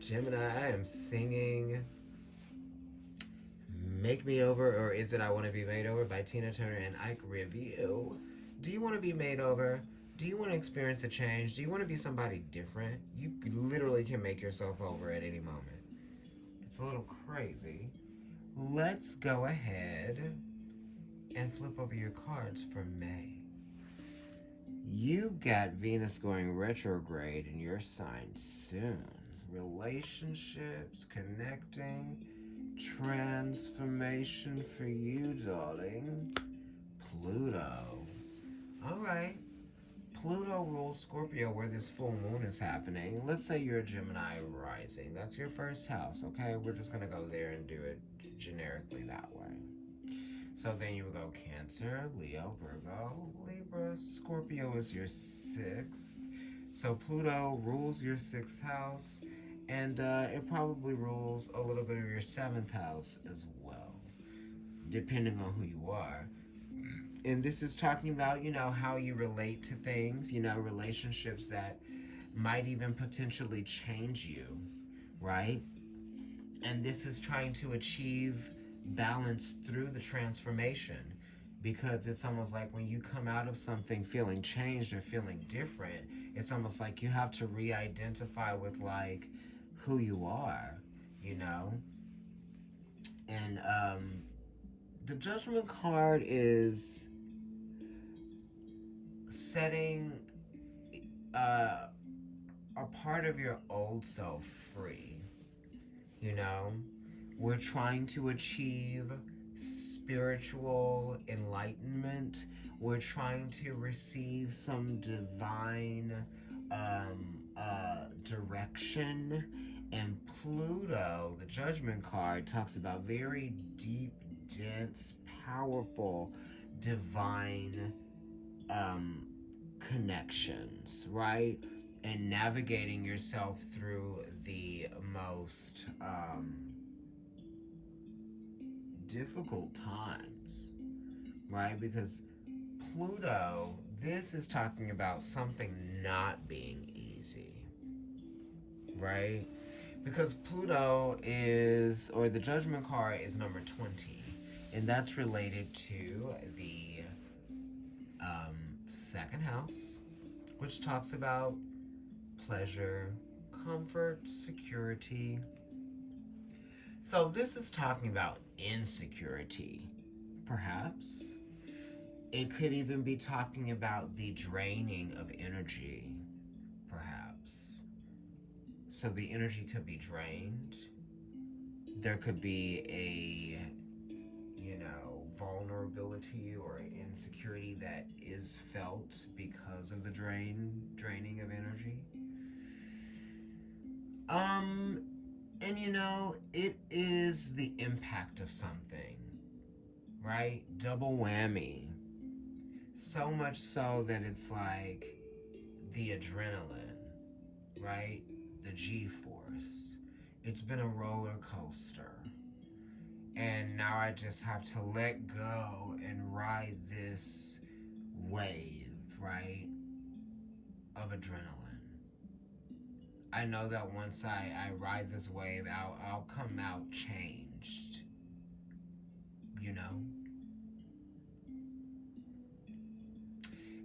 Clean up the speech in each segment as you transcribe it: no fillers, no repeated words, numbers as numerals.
Gemini, I am singing Make Me Over, or Is It I Want to Be Made Over by Tina Turner and Ike Review. Do you want to be made over? Do you want to experience a change? Do you want to be somebody different? You literally can make yourself over at any moment. It's a little crazy. Let's go ahead and flip over your cards for May. You've got Venus going retrograde in your sign soon. Relationships, connecting, transformation for you, darling. Pluto. Alright. Pluto rules Scorpio where this full moon is happening. Let's say you're a Gemini rising. That's your first house, okay? We're just going to go there and do it generically that way. So then you would go Cancer, Leo, Virgo, Libra. Scorpio is your sixth. So Pluto rules your sixth house, and it probably rules a little bit of your seventh house as well, depending on who you are. And this is talking about, how you relate to things, relationships that might even potentially change you, right? And this is trying to achieve balance through the transformation, because it's almost like when you come out of something feeling changed or feeling different, it's almost like you have to re-identify with like who you are, and the Judgment card is setting a part of your old self free. We're trying to achieve spiritual enlightenment. We're trying to receive some divine direction. And Pluto, the Judgment card, talks about very deep, dense, powerful, divine connections, right? And navigating yourself through the most difficult times, right? Because Pluto, this is talking about something not being easy, right? Because Pluto is, or the Judgment card is number 20, and that's related to the second house, which talks about pleasure, comfort, security. So this is talking about insecurity, perhaps. It could even be talking about the draining of energy, perhaps. So the energy could be drained. There could be a, vulnerability or insecurity that is felt because of the draining of energy. And it is the impact of something, right? Double whammy. So much so that it's like the adrenaline, right? The G-force. It's been a roller coaster. And now I just have to let go and ride this wave, right? Of adrenaline. I know that once I ride this wave, I'll come out changed.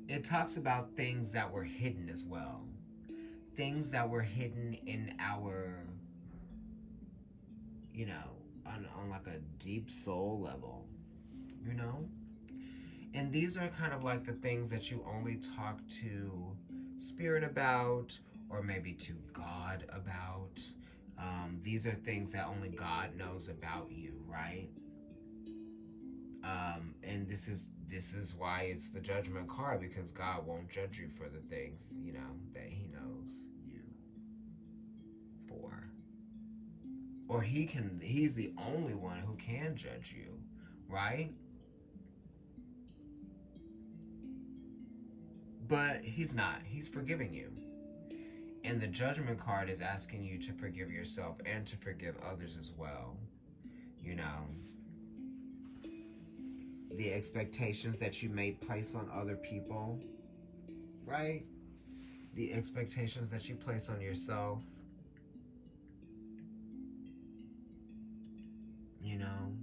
It talks about things that were hidden as well. Things that were hidden in our, on like a deep soul level, And these are kind of like the things that you only talk to Spirit about, or maybe to God about. These are things that only God knows about you, right? And this is why it's the Judgment card, because God won't judge you for the things, that He knows you for. Or He's the only one who can judge you, right? But He's not. He's forgiving you. And the Judgment card is asking you to forgive yourself and to forgive others as well. The expectations that you may place on other people, right? The expectations that you place on yourself. you know?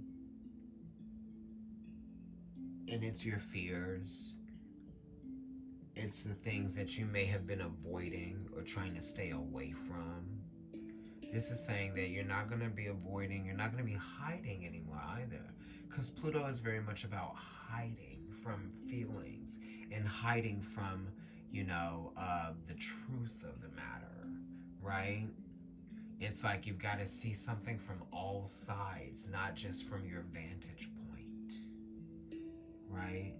And it's your fears. It's the things that you may have been avoiding or trying to stay away from. This is saying that you're not going to be avoiding, you're not going to be hiding anymore either. Because Pluto is very much about hiding from feelings and hiding from, the truth of the matter, right? It's like you've got to see something from all sides, not just from your vantage point, right?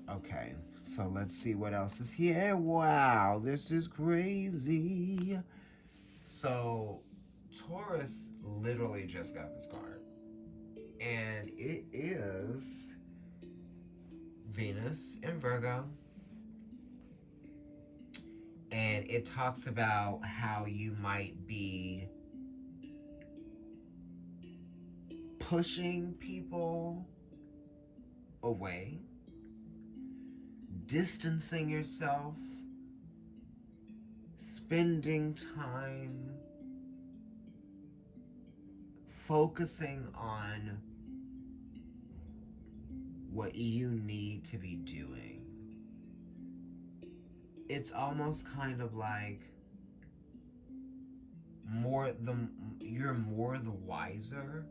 Okay, so let's see what else is here. Wow, this is crazy. So, Taurus literally just got this card. And it is Venus in Virgo. And it talks about how you might be pushing people away, distancing yourself, spending time focusing on what you need to be doing. It's almost kind of like you're more the wiser.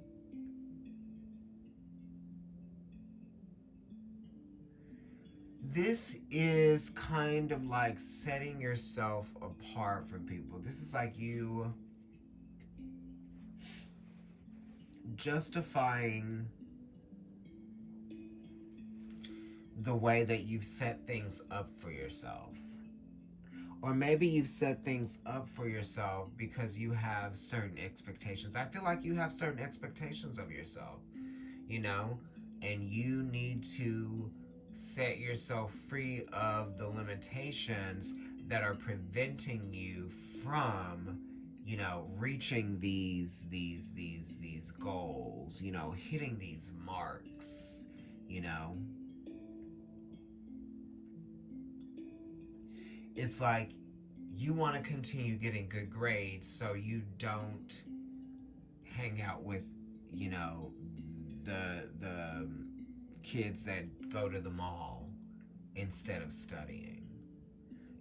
This is kind of like setting yourself apart from people. This is like you justifying the way that you've set things up for yourself. Or maybe you've set things up for yourself because you have certain expectations. I feel like you have certain expectations of yourself, and you need to set yourself free of the limitations that are preventing you from, reaching these goals, hitting these marks, It's like you want to continue getting good grades so you don't hang out with, the kids that go to the mall instead of studying.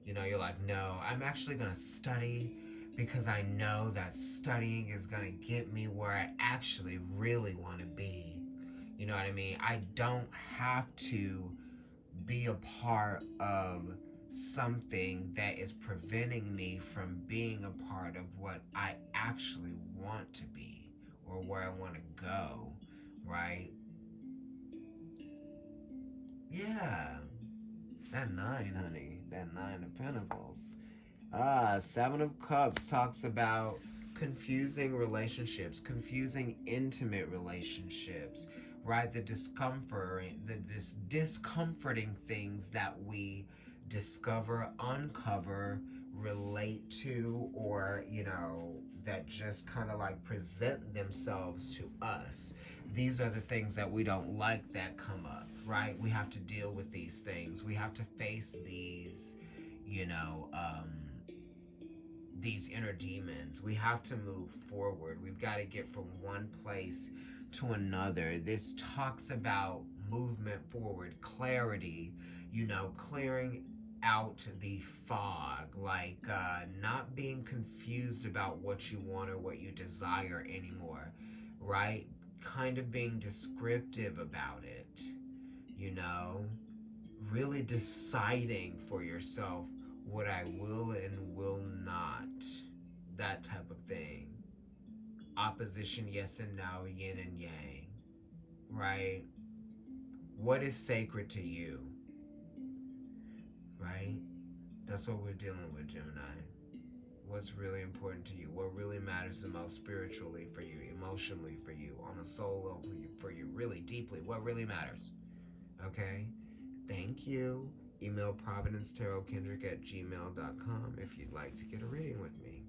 You're like, no, I'm actually going to study because I know that studying is going to get me where I actually really want to be. You know what I mean? I don't have to be a part of something that is preventing me from being a part of what I actually want to be or where I want to go, right? Yeah. That 9, honey. That 9 of Pentacles. 7 of Cups talks about confusing relationships, confusing intimate relationships, right? The discomforting things that we discover, uncover, relate to, or, that just kind of like present themselves to us. These are the things that we don't like that come up, right? We have to deal with these things. We have to face these, these inner demons. We have to move forward. We've got to get from one place to another. This talks about movement forward, clarity, clearing out the fog, like not being confused about what you want or what you desire anymore, right? Kind of being descriptive about it, really deciding for yourself what I will and will not, that type of thing. Opposition, yes and no, yin and yang, right? What is sacred to you, right? That's what we're dealing with, Gemini. What's really important to you? What really matters the most spiritually for you, emotionally for you, on a soul level for you, really deeply? What really matters? Okay? Thank you. Email providencetarotkendrick@gmail.com if you'd like to get a reading with me.